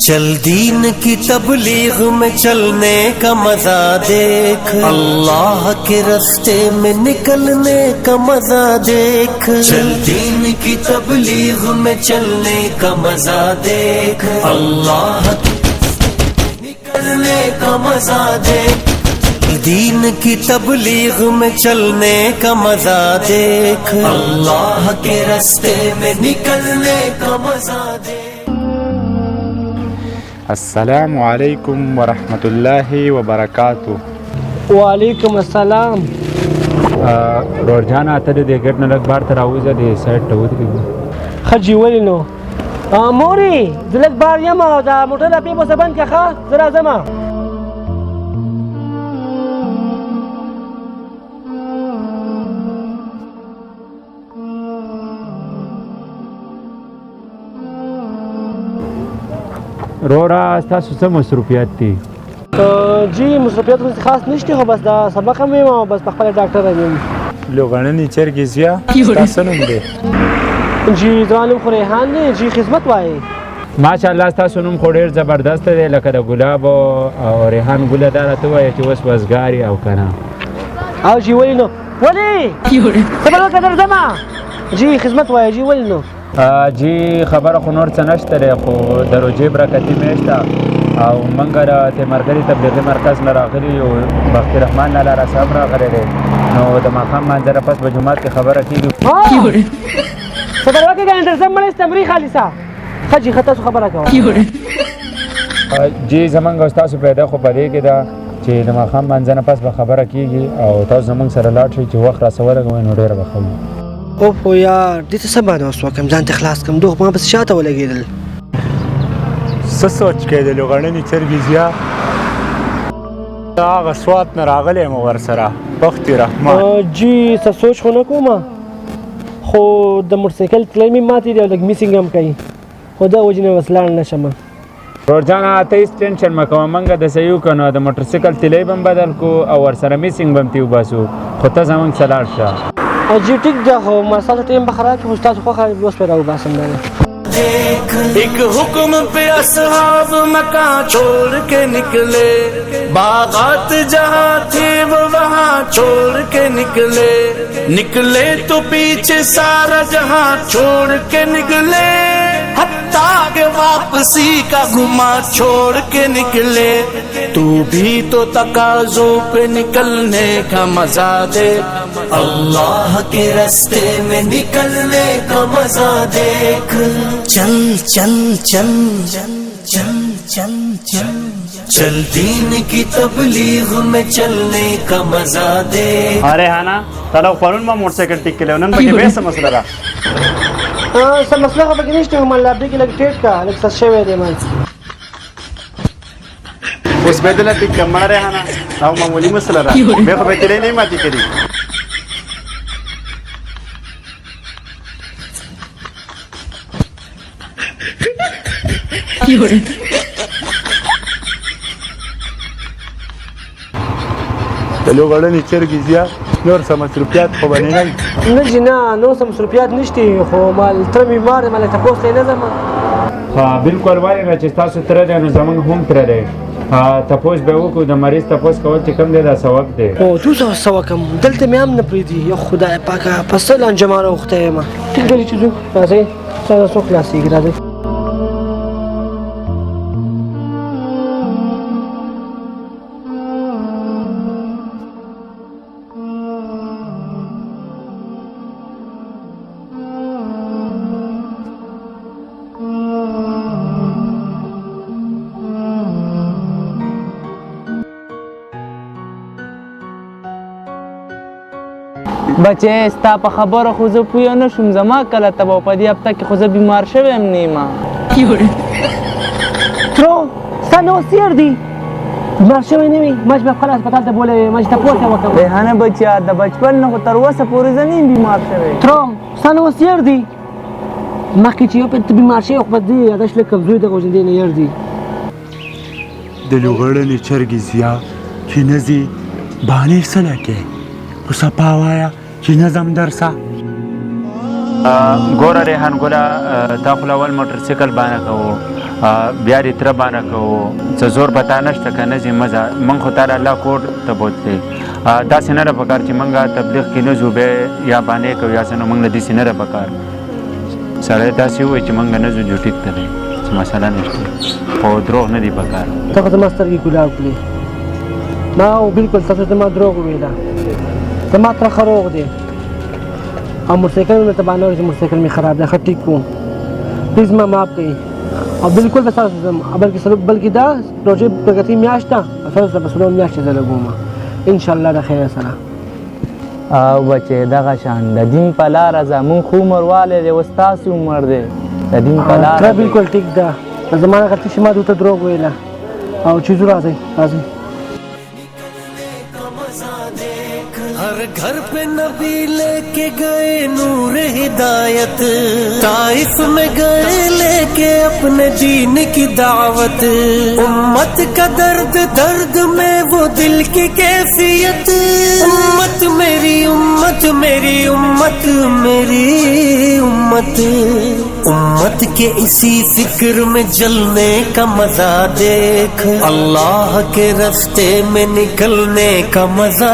चल दीन की तबलीग में चलने का मजा देख, अल्लाह के रास्ते में निकलने का मजा देख। चल दीन की तबलीग में चलने का मजा देख, अल्लाह के निकलने का मजा देख। दीन की तबलीग में चलने का मजा देख, अल्लाह के रास्ते में निकलने का मजा देख। अस्सलामु अलैकुम वरहमतुल्लाहि वबरकातुह। वालेकुम अस्सलाम। रोजाना ته د ګټ نه لږ بار ته راوځه د سایډ ته ودرېږو. خجی ولې نو موري زه لږ بار یم او د موټر اپې به بند کړه ښه زه راځم. رورا ستاسو څه مصروفیات دي؟ جی مصروفیات خاص نشته خو بس دا سبق هم یم او بس په خپل ډاکټر یم. لوغړنې چرګې زیا ستاسو نوم دی؟ جی زما نوم خو ریحان دی. جی خدمت وایي. ماشاءالله ستاسو نوم خو ډېر زبردست دی لکه د ګلاب او ریحان ګله دا راته ووایه چې اوس وزګار یې او که نه. او جی ولې نو ولې صبر وکړه درځم. جی خدمت وایي. جی ولې نو جی خبره خو نور څه نشته دی خو د روژې برکتي میاشت ده او موږ د تیمرګلي تبلیغي مرکز نه راغلي یو بختي رحمان لاله صاحب راغلی دی نو د ماښام لمانځه نه پس به جومات کې خبره کېږي. صبر وکړه ګرانې درځم مړې تمرې خالصه ښه جي ښه تاسو خبره کوه. جی زموږ او ستاسو پیدا خو په دې کې ده چې د ماښام لمانځه نه پس به خبره کېږي او تاسو زموږ سره لاړ شئ چې وخت راسولګوئ نو ډېره به ښه وي. اوه یار دې ته څه باندې اوس وکړم ځان ته خلاص کړم دوه ما پسې شاته ولګېدل. څه سوچ کوې د لوغړنې چرګې زیا هغه سوات نه راغلی یم ورسره بختي رحمان. جی څه سوچ خو نه کوم خو د موټرسایکل تلۍ مې ماتې دی او لږ میسینګ هم کوي خو دا وجې نه اوس لاړ نه شم. ورجانه ته هېڅ ټینشن مه کوه موږ داسې یو که نو د موټرسایکل تلۍ به هم بدل کړو او ورسره میسینګ به هم ترې وباسو خو ته زموږ څه لاړ شه. جی ٹھیک ده خو ما ستاسو ټایم به خراب کړي خو ستاسو خوښه اوس پرې راوباسم. एक हुक्म पे असहाब मकां छोड़ के निकले, बागात जहाँ थे वो वहाँ छोड़ के निकले, निकले तो पीछे सारा जहाँ छोड़ के निकले, हत्ता के वापसी का घुमा छोड़ के निकले। तू भी तो तकाज़ों पे निकलने का मजा दे, अल्लाह के रास्ते में निकलने का मजा देख। चल चल चल चल चल चल चल चल दीन की तबलीग में चलने का मजा दे. अरे हाना तला परून मा मोटरसाइकिल टिक केले नन बगे बेस मसला रा सब मसला खबर के निश्चित हम लाबडी के लग टेट का लग सशे वे दे मन उस बेदला टिक कमना रे हाना ताऊ मामूली मसला रा बे खबे चले नहीं माती करी د لوغړنې چرګې زیا نور څه مصروفیات خو به نه نه جي نه نور څه مصروفیات نشته خو مال تره بیمار دی مال تپوس ته نه ځم. ها بالکل وایي چې تاسو تره دی نو زموږ هم تره دی تپوس به وکړو د مریض تپوس کول چې کوم دی دا ثواب دی. او تو څه وکم دلته مې هم نه پرېږدي یا خدای پاکه په څه لانجماره وخته یم. ټیک دی چې ځو راځئ ستاسو خلاصېږي راځئ. بچې ستا په خبره خو زه پوه نه شوم زما کله ته به په دې هفته کې خو زه بیمار شوی یم نه یم. ترو ستا نو سیر دی بیمار شوی نه وي ما چې به خپل هسپتال ته بولی ما چې تپوس یې وکړم. ریحانه بچیا د بچپن نه خو تر اوسه پورې زه نه یم بیمار شوی. ترو ستا نو سیر دی مخکې چې یو ته بیمار شوی خو په دې یادښت لږ کمزوري ده خو چې دې نه یړ دی. د لوغړنې چرګې زیا چې نه ځي بهانې څه لکې خو صفا وایه چې نظم درسه. ګوره ریحان ګله تا خو اول موټرسایکل باندې کوو بیا دې تره بانه کوو څه زور به تا نشته که نه ځې مزه موږ خو تا د الله کور ته بوتلی داسې نه ده پکار چې موږ تبلیغ کې نه ځو بیا یا بانې کوو یا څه نو موږ له داسې نه ده پکار سړی داسې ووایي چې موږ نه ځو جوټیک ته دی څه مسله نشته خو دروغ نه دي پکار ته خو زما سترګې ګلاب کړې ما او بلکل تاسو ته ما دروغ وویله زما ترخه روغ دی او موټرسایکل مې ورته بهانه وکړه چې موټرسایکل مې خراب دی ښه ټیک کوم پلیز ما معاف کړئ او بلکل به ستاسو ځم بلکې دا روژې پرګتۍ میاشت ده ستاسو ته به څلور میاشتې زه لګوم انشاءالله د خیر سره او بچې دغه شان د دین په لاره ځه مونږ خو عمر والی دی اوس تاسې عمر دی د دین په لاره تره بلکل ټیک ده زما نه غلطي چې ما دوی ته دروغ ویله او چې ځو راځئ راځئ हर घर पे नबी लेके गए नूर हिदायत ताइफ में गए लेके अपने दीन की दावत उम्मत का दर्द दर्द में वो दिल की कैफियत उम्मत मेरी उम्मत मेरी उम्मत मेरी उम्मत उम्मत के इसी फिक्र में जलने का मजा देख अल्लाह के रास्ते में निकलने का मजा